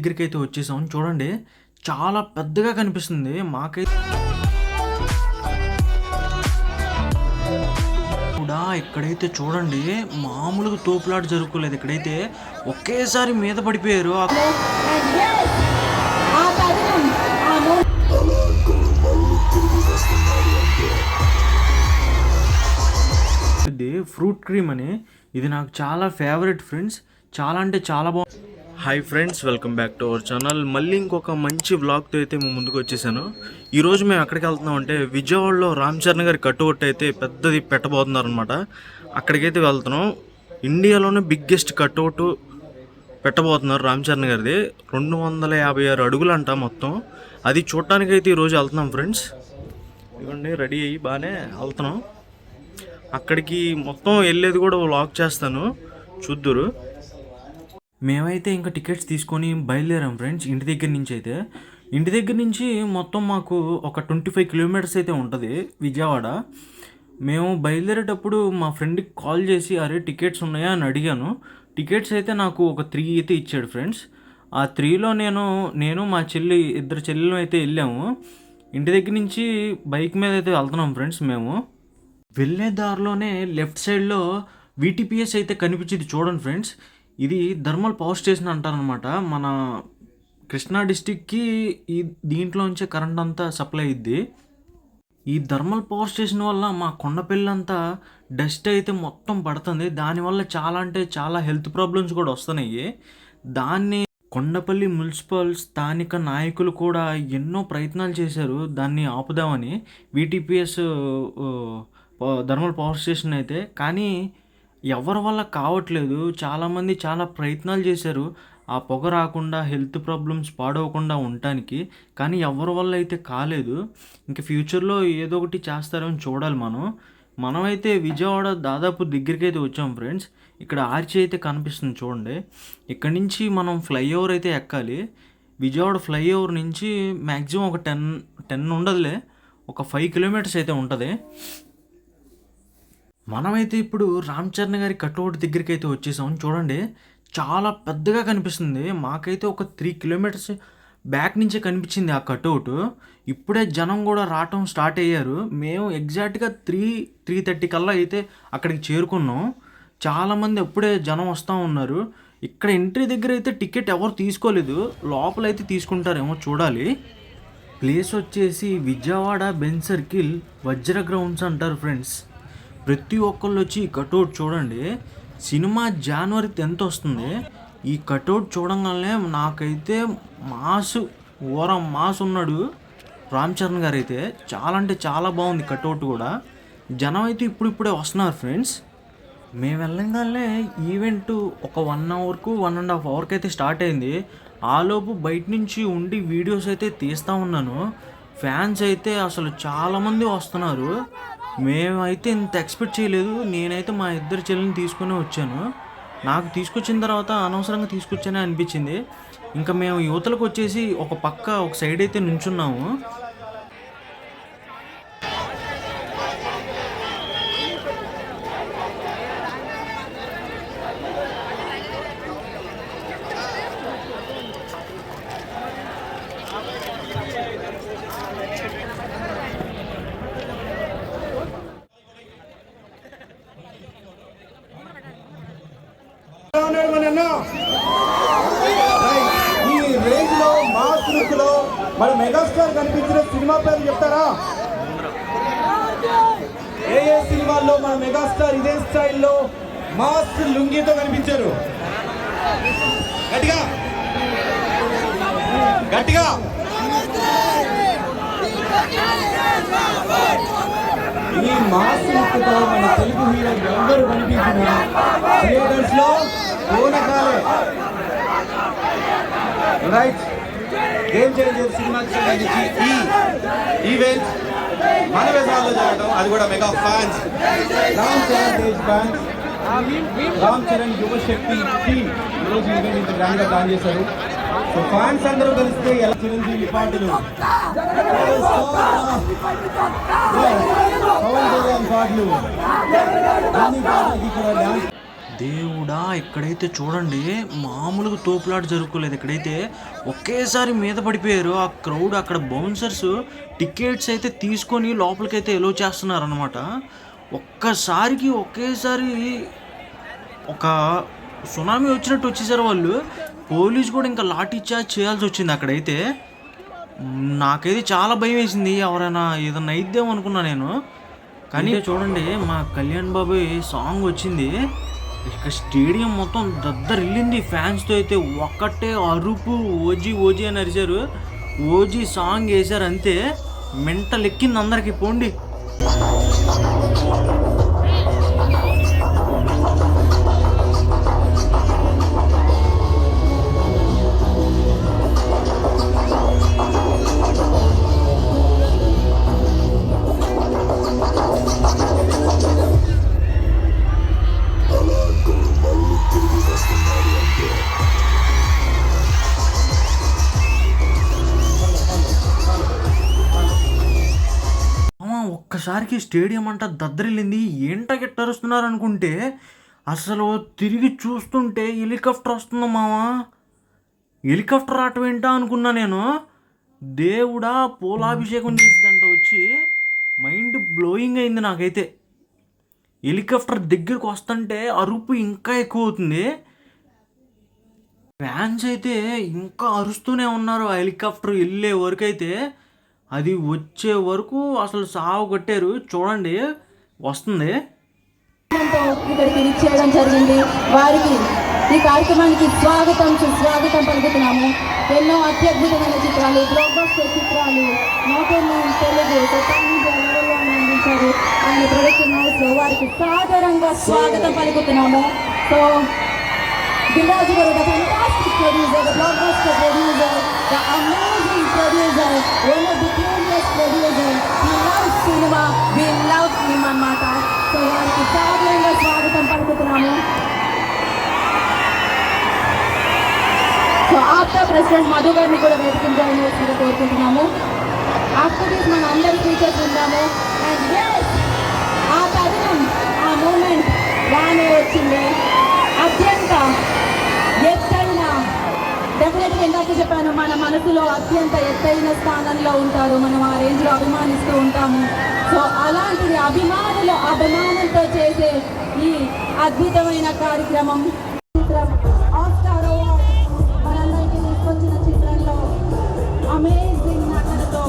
దగ్గరికి అయితే వచ్చేసాం. చూడండి చాలా పెద్దగా కనిపిస్తుంది మాకైతే కూడా. ఇక్కడైతే చూడండి మామూలుగా తోపులాట జరుపుకోలేదు. ఇక్కడైతే ఒకేసారి మీద పడిపోయారు. ఇది ఫ్రూట్ క్రీమ్ అని, ఇది నాకు చాలా ఫేవరెట్ ఫ్రెండ్స్. చాలా అంటే చాలా బాగుంది. Hi friends, welcome back to our channel. మళ్ళీ ఇంకొక మంచి వ్లాగ్తో అయితే మేము ముందుకు వచ్చేసాను. ఈరోజు మేము ఎక్కడికి వెళ్తున్నాం అంటే విజయవాడలో రామ్ చరణ్ గారి కట్అవుట్ అయితే పెద్దది పెట్టబోతున్నారు అనమాట. అక్కడికైతే వెళ్తున్నాం. ఇండియాలోనే బిగ్గెస్ట్ కట్అవుట్ పెట్టబోతున్నారు రామ్ చరణ్ గారిది. 256 అడుగులు అంట మొత్తం. అది చూడటానికైతే ఈరోజు వెళ్తున్నాం ఫ్రెండ్స్. ఇవ్వండి రెడీ అయ్యి బాగానే వెళ్తున్నాం. అక్కడికి మొత్తం వెళ్ళేది కూడా వ్లాగ్ చేస్తాను, చూద్దురు. మేమైతే ఇంకా టికెట్స్ తీసుకొని బయలుదేరాం ఫ్రెండ్స్. ఇంటి దగ్గర నుంచి మొత్తం మాకు ఒక 25 కిలోమీటర్స్ అయితే ఉంటుంది విజయవాడ. మేము బయలుదేరేటప్పుడు మా ఫ్రెండ్కి కాల్ చేసి అరే టికెట్స్ ఉన్నాయా అని అడిగాను. టికెట్స్ అయితే నాకు ఒక 3 అయితే ఇచ్చాడు ఫ్రెండ్స్. ఆ 3లో నేను మా ఇద్దరు చెల్లెలు అయితే వెళ్ళాము. ఇంటి దగ్గర నుంచి బైక్ మీద అయితే వెళ్తున్నాం ఫ్రెండ్స్. మేము వెళ్ళే దారిలోనే లెఫ్ట్ సైడ్లో VTPS అయితే కనిపించింది చూడండి ఫ్రెండ్స్. ఇది థర్మల్ పవర్ స్టేషన్ అంటారనమాట. మన కృష్ణా డిస్టిక్కి ఈ దీంట్లోంచే కరెంట్ అంతా సప్లై అయ్యిద్ది. ఈ థర్మల్ పవర్ స్టేషన్ వల్ల మా కొండపల్లంతా డస్ట్ అయితే మొత్తం పడుతుంది. దానివల్ల చాలా అంటే చాలా హెల్త్ ప్రాబ్లమ్స్ కూడా వస్తున్నాయి. దాన్ని కొండపల్లి మున్సిపల్ స్థానిక నాయకులు కూడా ఎన్నో ప్రయత్నాలు చేశారు దాన్ని ఆపుదామని, VTPS థర్మల్ పవర్ స్టేషన్ అయితే. కానీ ఎవరి వల్ల కావట్లేదు. చాలామంది చాలా ప్రయత్నాలు చేశారు ఆ పొగ రాకుండా, హెల్త్ ప్రాబ్లమ్స్ పాడవకుండా ఉండటానికి. కానీ ఎవరి వల్ల అయితే కాలేదు. ఇంక ఫ్యూచర్లో ఏదో ఒకటి చేస్తారని చూడాలి. మనమైతే విజయవాడ దాదాపు దగ్గరికి అయితే వచ్చాం ఫ్రెండ్స్. ఇక్కడ ఆర్చి అయితే కనిపిస్తుంది చూడండి. ఇక్కడి నుంచి మనం ఫ్లైఓవర్ అయితే ఎక్కాలి. విజయవాడ ఫ్లైఓవర్ నుంచి మ్యాక్సిమం ఒక 10 ఉండదులే, ఒక 5 కిలోమీటర్స్ అయితే ఉంటుంది. మనమైతే ఇప్పుడు రామ్ చరణ్ గారి కట్అవుట్ దగ్గరికి అయితే వచ్చేసాం. చూడండి చాలా పెద్దగా కనిపిస్తుంది. మాకైతే ఒక 3 కిలోమీటర్స్ బ్యాక్ నుంచే కనిపించింది ఆ కట్అవుట్. ఇప్పుడే జనం కూడా రావటం స్టార్ట్ అయ్యారు. మేము ఎగ్జాక్ట్గా 3:30 కల్లా అయితే అక్కడికి చేరుకున్నాం. చాలామంది ఎప్పుడే జనం వస్తూ ఉన్నారు. ఇక్కడ ఎంట్రీ దగ్గర అయితే టికెట్ ఎవరు తీసుకోలేదు. లోపలైతే తీసుకుంటారేమో చూడాలి. ప్లేస్ వచ్చేసి విజయవాడ బెంజ్ సర్కిల్ వజ్ర గ్రౌండ్స్ అంటారు ఫ్రెండ్స్. ప్రతి ఒక్కళ్ళు వచ్చి ఈ కట్అవుట్ చూడండి. సినిమా జనవరి 10th వస్తుంది. ఈ కట్అవుట్ చూడంగానే నాకైతే మాస్ ఉన్నాడు రామ్ చరణ్ గారు అయితే. చాలా అంటే చాలా బాగుంది కట్అవుట్ కూడా. జనం అయితే ఇప్పుడిప్పుడే వస్తున్నారు ఫ్రెండ్స్. మేము వెళ్ళగానే ఈవెంట్ ఒక 1 అవర్కు 1.5 అవర్కి అయితే స్టార్ట్ అయింది. ఆలోపు బయట నుంచి ఉండి వీడియోస్ అయితే తీస్తూ ఉన్నాను. ఫ్యాన్స్ అయితే అసలు చాలామంది వస్తున్నారు. మేమైతే ఇంత ఎక్స్పెక్ట్ చేయలేదు. నేనైతే మా ఇద్దరు చెల్లెల్ని తీసుకుని వచ్చాను. నాకు తీసుకొచ్చిన తర్వాత అనవసరంగా తీసుకొచ్చానే అనిపించింది. ఇంకా మేము యువతలకు వచ్చేసి ఒక సైడ్ అయితే నుంచున్నాము. ఈ రేంజ్ లో మాస్ లుక్ లో మన మెగాస్టార్ కనిపించిన సినిమా పేరు చెప్తారా? ఏ సినిమాల్లో మన మెగాస్టార్ ఇదే స్టైల్లో మాస్ లుంగితో కనిపించారు? గట్టిగా గట్టిగా ఈ మాస్ లుక్ తో మన తెలుగు హీరో అందరూ కనిపించిన థియేటర్స్ లో పూనకాలే. రైట్, గేమ్ చేంజర్ సినిమాకి సంబంధించి ఈ ఈవెంట్ మన వేసాల్లో జరగడం, అది కూడా mega fans, Ram Charan Tej fans, Ram Charan Yuvashakti team ఈరోజు ఈవెంట్ ఇంత గ్రాండ్ గా ప్లాన్ చేశారు. సో ఫ్యాన్స్ అందరూ కలిస్తే ఎలా చిరంజీవి పాటలు, పవన్ కళ్యాణ్ పాటలు, అన్ని పాటలకి కూడా డాన్స్ దేవుడా, ఇక్కడైతే చూడండి మామూలుగా తోపులాట జరుపుకోలేదు. ఇక్కడైతే ఒకేసారి మీద పడిపోయారు ఆ క్రౌడ్. అక్కడ బౌన్సర్స్ టికెట్స్ అయితే తీసుకొని లోపలికైతే ఎలో చేస్తున్నారు అనమాట. ఒకేసారి ఒక సునామీ వచ్చినట్టు వచ్చేసారు వాళ్ళు. పోలీసు కూడా ఇంకా లాఠీ చార్జ్ చేయాల్సి వచ్చింది అక్కడైతే. నాకైతే చాలా భయం వేసింది, ఎవరైనా ఏదన్నా అయిద్దాం అనుకున్నా నేను. కానీ చూడండి మా కళ్యాణ్ బాబు సాంగ్ వచ్చింది, ఇక స్టేడియం మొత్తం దద్దరిల్లింది ఫ్యాన్స్తో. అయితే ఒక్కటే అరుపు, ఓజీ ఓజీ అని అరిచారు. ఓజీ సాంగ్ వేశారు అంతే, మెంటల్ ఎక్కింది అందరికి. పోండి. ఒక్కసారికి స్టేడియం అంతా దద్దరిల్లింది. ఏంటా గిట్టరుస్తున్నారు అనుకుంటే అసలు తిరిగి చూస్తుంటే హెలికాప్టర్ వస్తుంది మావా. హెలికాప్టర్ రావటం ఏంటా అనుకున్నా నేను. దేవుడా, పూలాభిషేకం చేసిందంట వచ్చి. మైండ్ బ్లోయింగ్ అయింది నాకైతే. హెలికాప్టర్ దగ్గరికి వస్తుంటే అరుపు ఇంకా ఎక్కువ అవుతుంది. ఫ్యాన్స్ అయితే ఇంకా అరుస్తూనే ఉన్నారు. ఆ హెలికాప్టర్ వెళ్ళే వరకు అయితే, అది వచ్చే వరకు అసలు సాగు కొట్టారు. చూడండి వస్తుంది. ఇక్కడికి చేయడం జరిగింది. వారికి ఈ కార్యక్రమానికి స్వాగతం సుస్వాగతం పలుకుతున్నాము. ఎన్నో అత్యద్భుతమైన చిత్రాలు, బ్లాక్ బస్టర్ చిత్రాలు నాట్ ఓన్లీ తెలుగు లెవెల్లో అందించారు ఆయన ప్రొడక్షన్ హౌస్లో. వారికి సాదరంగా స్వాగతం పలుకుతున్నాము. సో దిల్రాజు గారు, the fantastic producer, the blockbuster producer, the amazing producer, one of the curious producer. We love cinema, we love him అన్నమాట. సో వారికి సాధారణంగా స్వాగతం పలుకుతున్నాము. సో ఆప్తా ప్రెసిడెంట్ మధు గారిని కూడా వేదికగా కోరుకుంటున్నాము. ఆఫ్టర్ దిస్ మన అందరి ఫీచర్స్ ఉందాము. అండ్ yes, ఆ తరుణం, ఆ మూమెంట్ రానే వచ్చింది. అత్యంత ఎత్తైన, డెఫినెట్గా ఇందాక చెప్పాను, మన మనసులో అత్యంత ఎత్తైన స్థానంలో ఉంటారు. మనం ఆ రేంజ్లో అభిమానిస్తూ ఉంటాము. సో అలాంటిది అభిమానంతో చేసే ఈ అద్భుతమైన కార్యక్రమం ఆస్కార్ అవార్డ్ మనందరికీ తీసుకొచ్చిన చిత్రంలో అమేజింగ్ నటనతో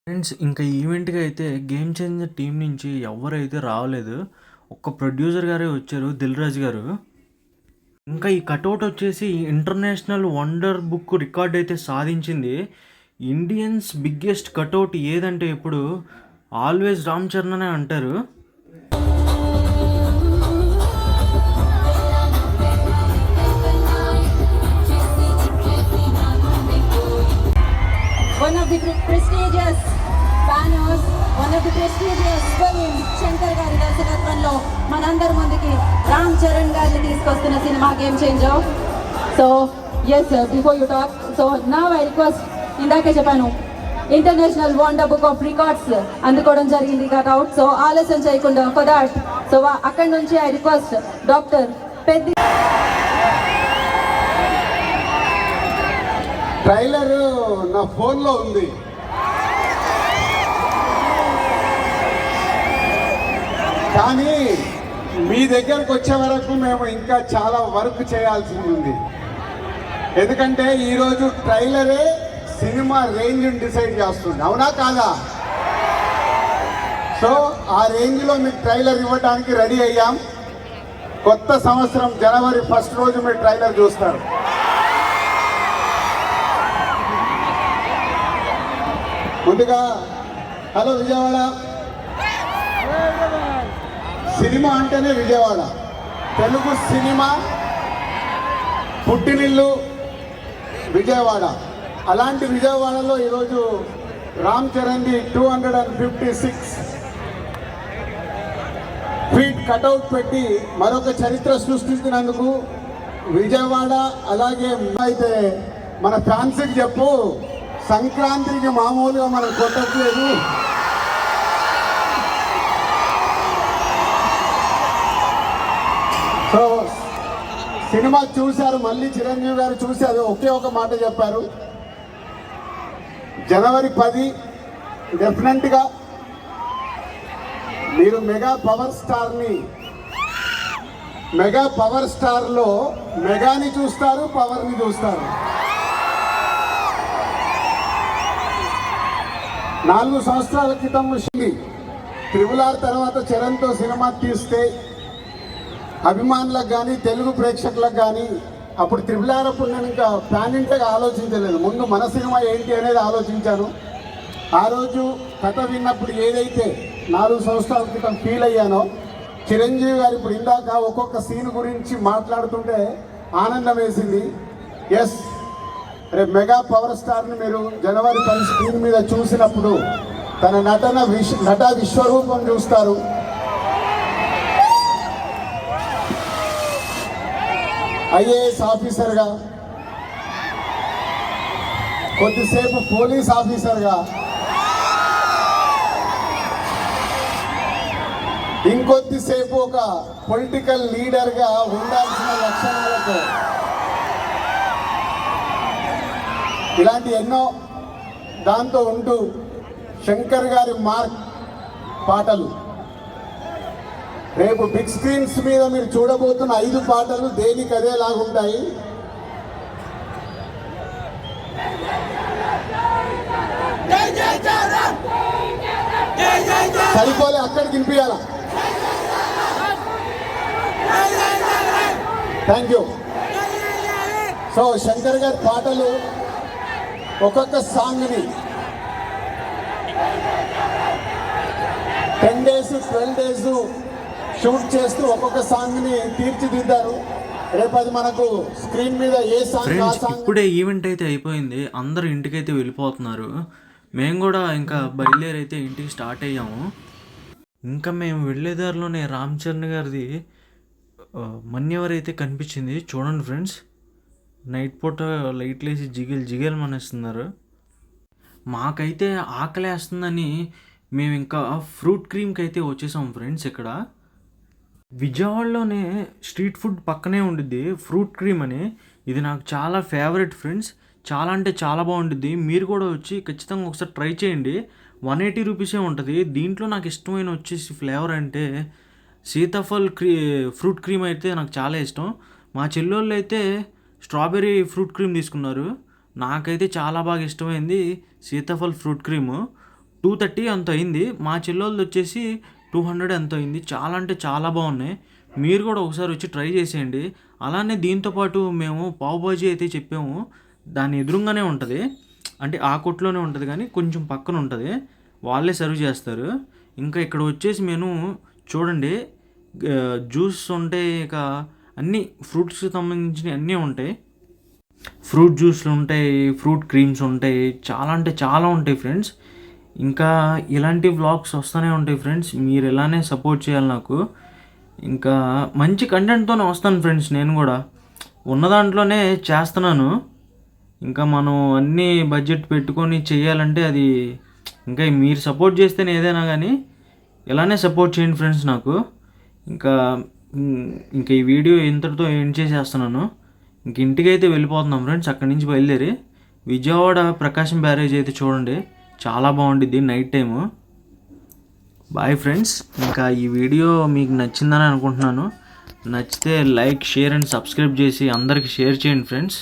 ఫ్రెండ్స్, ఇంకా ఈవెంట్కి అయితే గేమ్ చేంజర్ టీం నుంచి ఎవరైతే రాలేదు. ఒక్క ప్రొడ్యూసర్ గారే వచ్చారు, దిల్ రాజు గారు. ఇంకా ఈ కటౌట్ వచ్చేసి ఇంటర్నేషనల్ వండర్ బుక్ రికార్డ్ అయితే సాధించింది. ఇండియన్స్ బిగ్గెస్ట్ కటౌట్ ఏదంటే ఇప్పుడు ఆల్వేస్ రామ్ చరణ్ అనే అంటారు. one of the prestigious banners, one of the prestigious film Shankar గారి దర్శకత్వంలో మనందరి ముందుకి రామ్ చరణ్ గారిని తీసుకొస్తున్న సినిమా game changer. So yes, before you talk, so నా ఐ రిక్వెస్ట్, ఇందాకే చెప్పాను international wonder book of records అందుకోవడం జరిగింది కట్అవుట్. సో ఆలస్యం చేయకుండా ఫర్ దాట్, సో అక్కడి నుంచి ఐ రిక్వెస్ట్ డాక్టర్ పెద్ద. ట్రైలర్ నా ఫోన్లో ఉంది. కానీ మీ దగ్గరకు వచ్చే వరకు మేము ఇంకా చాలా వర్క్ చేయాల్సి ఉంది. ఎందుకంటే ఈరోజు ట్రైలరే సినిమా రేంజ్ని డిసైడ్ చేస్తుంది, అవునా కాదా? సో ఆ రేంజ్లో మీకు ట్రైలర్ ఇవ్వడానికి రెడీ అయ్యాం. కొత్త సంవత్సరం జనవరి 1 రోజు మీరు ట్రైలర్ చూస్తారు. ముందుగా హలో విజయవాడ. సినిమా అంటేనే విజయవాడ. తెలుగు సినిమా పుట్టినిల్లు విజయవాడ. అలాంటి విజయవాడలో ఈరోజు రామ్ చరణ్ది 256 ఫీట్ కటౌట్ పెట్టి మరొక చరిత్ర సృష్టించినందుకు విజయవాడ, అలాగే అయితే మన ఫ్యాన్స్కి చెప్పు, సంక్రాంతికి మామూలుగా మనం కొట్టట్లేదు. సో సినిమా చూశారు, మళ్ళీ చిరంజీవి గారు చూశారు, ఒకే ఒక మాట చెప్పారు, జనవరి 10 డెఫినెట్గా మీరు మెగా పవర్ స్టార్లో మెగాని చూస్తారు, పవర్ని చూస్తారు. 4 సంవత్సరాల క్రితం RRR తర్వాత చరణ్తో సినిమా తీస్తే అభిమానులకు కానీ తెలుగు ప్రేక్షకులకు కానీ, అప్పుడు RRR అప్పుడు నేను ఇంకా ప్యాన్ ఇంటగా ఆలోచించలేదు, ముందు మన సినిమా ఏంటి అనేది ఆలోచించాను. ఆ రోజు కథ విన్నప్పుడు ఏదైతే 4 సంవత్సరాల క్రితం ఫీల్ అయ్యానో, చిరంజీవి గారు ఇప్పుడు ఇందాక ఒక్కొక్క సీన్ గురించి మాట్లాడుతుంటే ఆనందం వేసింది. ఎస్, రేపు మెగా పవర్ స్టార్ని మీరు జనవరి 10 స్క్రీన్ మీద చూసినప్పుడు తన నట విశ్వరూపం చూస్తారు. ఐఏఎస్ ఆఫీసర్గా, కొద్దిసేపు పోలీస్ ఆఫీసర్గా, ఇంకొద్దిసేపు ఒక పొలిటికల్ లీడర్గా ఉండాల్సిన లక్షణాలతో ఇలాంటి ఎన్నో దాంతో ఉంటూ శంకర్ గారి మార్క్ పాటలు, రేపు బిగ్ స్క్రీన్స్ మీద మీరు చూడబోతున్న 5 పాటలు దేనికి అదేలాగుంటాయి. సరిపోలే, అక్కడికి వినిపించాలా. Thank you. సో శంకర్ గారి పాటలు ఒక్కొక్క సాంగ్ని 10 days 12 days షూట్ చేస్తూ ఒక్కొక్క సాంగ్ని తీర్చిదిద్దారు. రేపు అది మనకు స్క్రీన్ మీద ఏ సాంగ్ ఫ్రెండ్స్ ఇప్పుడే ఈవెంట్ అయితే అయిపోయింది, అందరూ ఇంటికైతే వెళ్ళిపోతున్నారు. మేము కూడా ఇంకా బయలుదేరైతే ఇంటికి స్టార్ట్ అయ్యాము. ఇంకా మేము వెళ్ళేదారిలోనే రామ్ చరణ్ గారిది మన్యవర్ అయితే కనిపించింది. చూడండి ఫ్రెండ్స్, నైట్ పూట లైట్లు వేసి జిగేలు మనేస్తున్నారు. మాకైతే ఆకలేస్తుందని మేము ఇంకా ఫ్రూట్ క్రీమ్కి అయితే వచ్చేసాం ఫ్రెండ్స్. ఇక్కడ విజయవాడలోనే స్ట్రీట్ ఫుడ్ పక్కనే ఉండిద్ది ఫ్రూట్ క్రీమ్ అని. ఇది నాకు చాలా ఫేవరెట్ ఫ్రెండ్స్, చాలా అంటే చాలా బాగుంటుంది. మీరు కూడా వచ్చి ఖచ్చితంగా ఒకసారి ట్రై చేయండి. 180 రూపీసే ఉంటుంది. దీంట్లో నాకు ఇష్టమైన వచ్చేసి ఫ్లేవర్ అంటే సీతాఫల్ ఫ్రూట్ క్రీమ్ అయితే నాకు చాలా ఇష్టం. మా చెల్లెళ్ళు అయితే స్ట్రాబెర్రీ ఫ్రూట్ క్రీమ్ తీసుకున్నారు. నాకైతే చాలా బాగా ఇష్టమైంది సీతాఫల్ ఫ్రూట్ క్రీము. 230 అంత అయింది. మా చెల్లెళ్ళది వచ్చేసి 200 ఎంత అయింది. చాలా అంటే చాలా బాగున్నాయి. మీరు కూడా ఒకసారి వచ్చి ట్రై చేసేయండి. అలానే దీంతోపాటు మేము పావ్ బాజీ అయితే చెప్పాము. దాని ఎదురుగానే ఉంటుంది, అంటే ఆ కొట్లోనే ఉంటుంది కానీ కొంచెం పక్కన ఉంటుంది, వాళ్ళే సర్వ్ చేస్తారు. ఇంకా ఇక్కడ వచ్చేసి మెను చూడండి, జ్యూస్ ఉంటాయి, ఇక అన్నీ ఫ్రూట్స్కి సంబంధించినవి అన్నీ ఉంటాయి. ఫ్రూట్ జ్యూస్లు ఉంటాయి, ఫ్రూట్ క్రీమ్స్ ఉంటాయి, చాలా అంటే చాలా ఉంటాయి ఫ్రెండ్స్. ఇంకా ఇలాంటి వ్లాగ్స్ వస్తూనే ఉంటాయి ఫ్రెండ్స్. మీరు ఇలానే సపోర్ట్ చేయాలి నాకు. ఇంకా మంచి కంటెంట్తోనే వస్తాను ఫ్రెండ్స్. నేను కూడా ఉన్న దాంట్లోనే చేస్తున్నాను. ఇంకా మనం అన్నీ బడ్జెట్ పెట్టుకొని చేయాలంటే అది ఇంకా మీరు సపోర్ట్ చేస్తేనే ఏదైనా కానీ ఇలానే సపోర్ట్ చేయండి ఫ్రెండ్స్ నాకు. ఇంకా ఈ వీడియో ఇంతటితో ఎండ్ చేసేస్తున్నాను. ఇంక ఇంటికి అయితే వెళ్ళిపోతున్నాం ఫ్రెండ్స్. అక్కడి నుంచి బయలుదేరి విజయవాడ ప్రకాశం బ్యారేజ్ అయితే చూడండి, చాలా బాగుండిద్ది నైట్ టైము. Bye friends. ఇంకా ఈ వీడియో మీకు నచ్చిందని అనుకుంటున్నాను. నచ్చితే లైక్, షేర్ అండ్ సబ్స్క్రైబ్ చేసి అందరికీ షేర్ చేయండి ఫ్రెండ్స్.